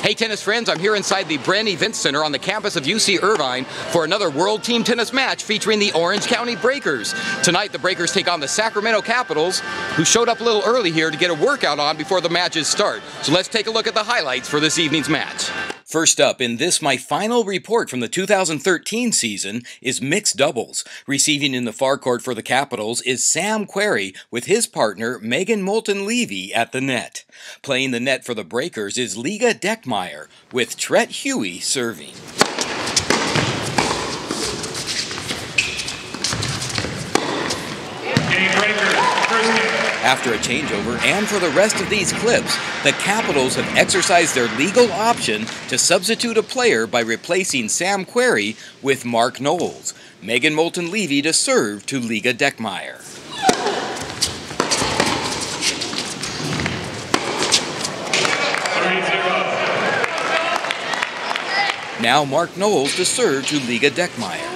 Hey tennis friends, I'm here inside the Bren Event Center on the campus of UC Irvine for another World Team Tennis match featuring the Orange County Breakers. Tonight the Breakers take on the Sacramento Capitals, who showed up a little early here to get a workout on before the matches start. So let's take a look at the highlights for this evening's match. First up in this, my final report from the 2013 season, is mixed doubles. Receiving in the far court for the Capitals is Sam Querrey with his partner Megan Moulton-Levy at the net. Playing the net for the Breakers is Liga Deckmeyer with Tret Huey serving. After a changeover, and for the rest of these clips, the Capitals have exercised their legal option to substitute a player by replacing Sam Querrey with Mark Knowles. Megan Moulton-Levy to serve to Liga Deckmeyer. Now Mark Knowles to serve to Liga Deckmeyer.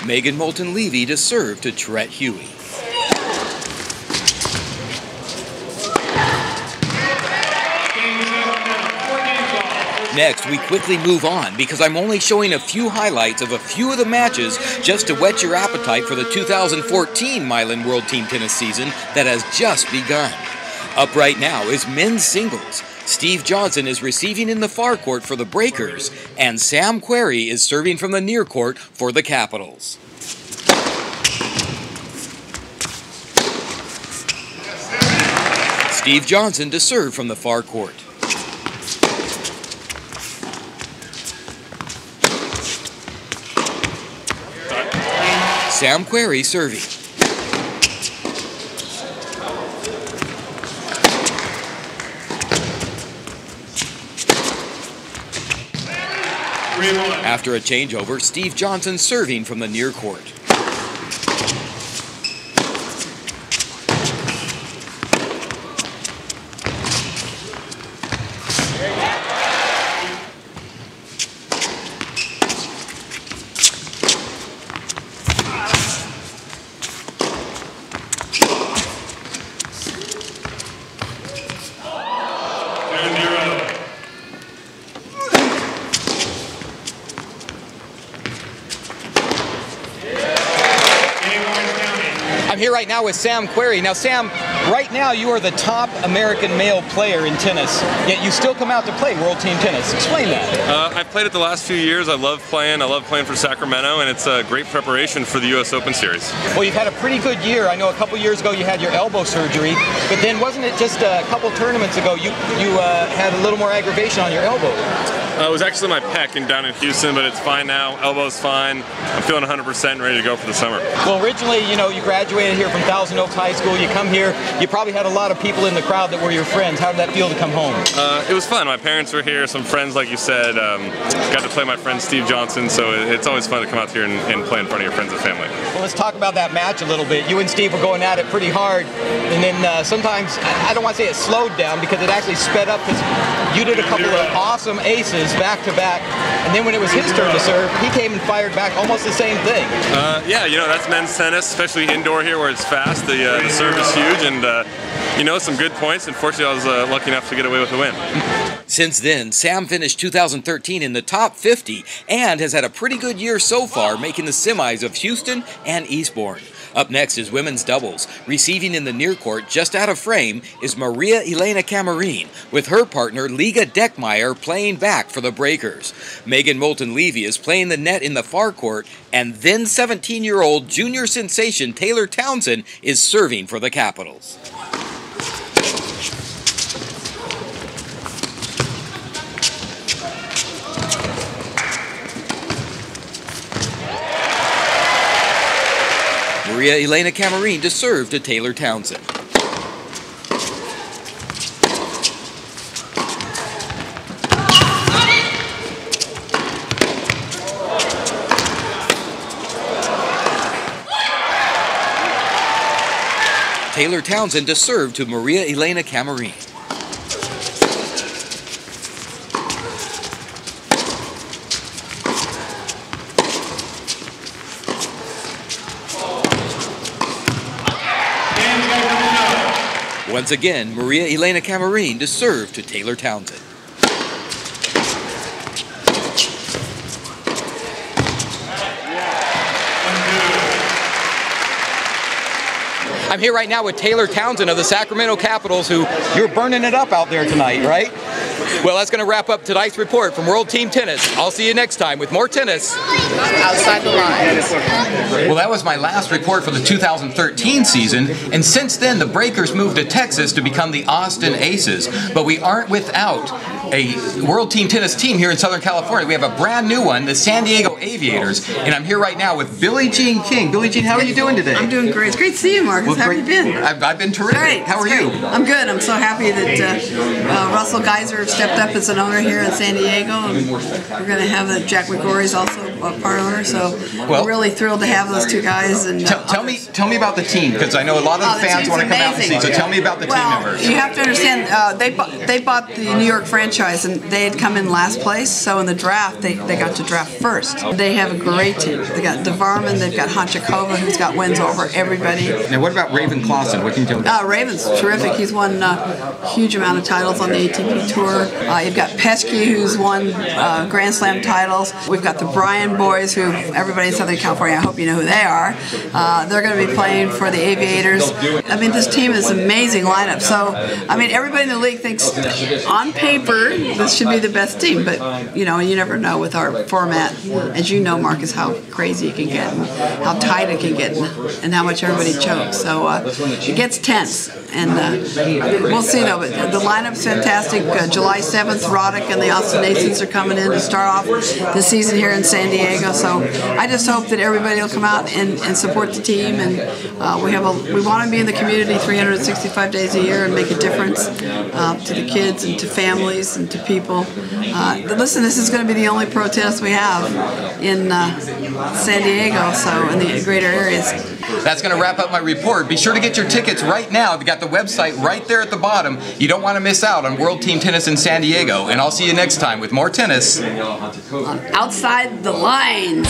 Megan Moulton-Levy to serve to Tret Huey. Next, we quickly move on because I'm only showing a few highlights of a few of the matches just to whet your appetite for the 2014 Milan World Team Tennis season that has just begun. Up right now is men's singles. Steve Johnson is receiving in the far court for the Breakers, and Sam Querrey is serving from the near court for the Capitals. Steve Johnson to serve from the far court. Sam Querrey serving. After a changeover, Steve Johnson serving from the near court. I'm here right now with Sam Querrey. Now Sam, right now you are the top American male player in tennis, yet you still come out to play World Team Tennis. Explain that. I've played it the last few years. I love playing for Sacramento, and it's a great preparation for the US Open Series. Well, you've had a pretty good year. I know a couple years ago you had your elbow surgery, but then wasn't it just a couple tournaments ago you had a little more aggravation on your elbow? It was actually my pec down in Houston, but it's fine now. Elbow's fine. I'm feeling 100% ready to go for the summer. Well, originally, you graduated here from Thousand Oaks High School. You come here, you probably had a lot of people in the crowd that were your friends. How did that feel to come home? It was fun. My parents were here, some friends, like you said. Got to play my friend Steve Johnson, so it's always fun to come out here and play in front of your friends and family. Well, let's talk about that match a little bit. You and Steve were going at it pretty hard, and then sometimes, I don't want to say it slowed down because it actually sped up because you did a couple of awesome aces back to back, and then when it was his turn to serve, he came and fired back almost the same thing. Yeah, that's men's tennis, especially indoor here where it's fast. The serve is huge, and some good points. Unfortunately, I was lucky enough to get away with the win. Since then, Sam finished 2013 in the top 50 and has had a pretty good year so far, making the semis of Houston and Eastbourne. Up next is women's doubles. Receiving in the near court, just out of frame, is Maria Elena Camarine, with her partner Liga Deckmeyer playing back for the Breakers. Megan Moulton-Levy is playing the net in the far court, and then 17-year-old junior sensation Taylor Townsend is serving for the Capitals. Maria Elena Camarine to serve to Taylor Townsend. Taylor Townsend to serve to Maria Elena Camarine. Once again, Maria Elena Camarine to serve to Taylor Townsend. I'm here right now with Taylor Townsend of the Sacramento Capitals, who you're burning it up out there tonight, right? Well, that's going to wrap up tonight's report from World Team Tennis. I'll see you next time with more tennis outside the lines. Well, that was my last report for the 2013 season, and since then the Breakers moved to Texas to become the Austin Aces. But we aren't without a World Team Tennis team here in Southern California. We have a brand new one, the San Diego Aviators, and I'm here right now with Billie Jean King. Billie Jean, how are you doing today? I'm doing great. It's great to see you, Marcus. How have you been? I've been terrific. Great. How are you? I'm good. I'm so happy that Russell Geiser stepped up as an owner here in San Diego. And we're going to have Jack McGorry's also a part owner, so we're really thrilled to have those two guys. And tell me about the team, because I know a lot of the fans want to come out and see. So tell me about the team members. You have to understand, they bought the New York franchise, and they had come in last place. So in the draft, they got to draft first. They have a great team. They got DeVarman, they've got Honchakova, who's got wins over everybody. Now, what about Raven Clausen? What can you tell me? Raven's terrific. He's won a huge amount of titles on the ATP Tour. You've got Pesky, who's won Grand Slam titles. We've got the Bryan boys, who everybody in Southern California, I hope you know who they are. They're going to be playing for the Aviators. I mean, this team is an amazing lineup. So, I mean, everybody in the league thinks on paper this should be the best team, but you know, you never know with our format. As you know, Marcus, how crazy it can get, and how tight it can get, and how much everybody chokes. So it gets tense, and we'll see though. But the lineup's fantastic. July 7th, Roddick and the Austin Aces are coming in to start off the season here in San Diego. So I just hope that everybody will come out and support the team, and we want to be in the community 365 days a year and make a difference to the kids and to families and to people. Listen, this is going to be the only pro tennis we have in San Diego, so in the greater areas. That's going to wrap up my report. Be sure to get your tickets right now. We've got the website right there at the bottom. You don't want to miss out on World Team Tennis in San Diego. And I'll see you next time with more tennis outside the lines.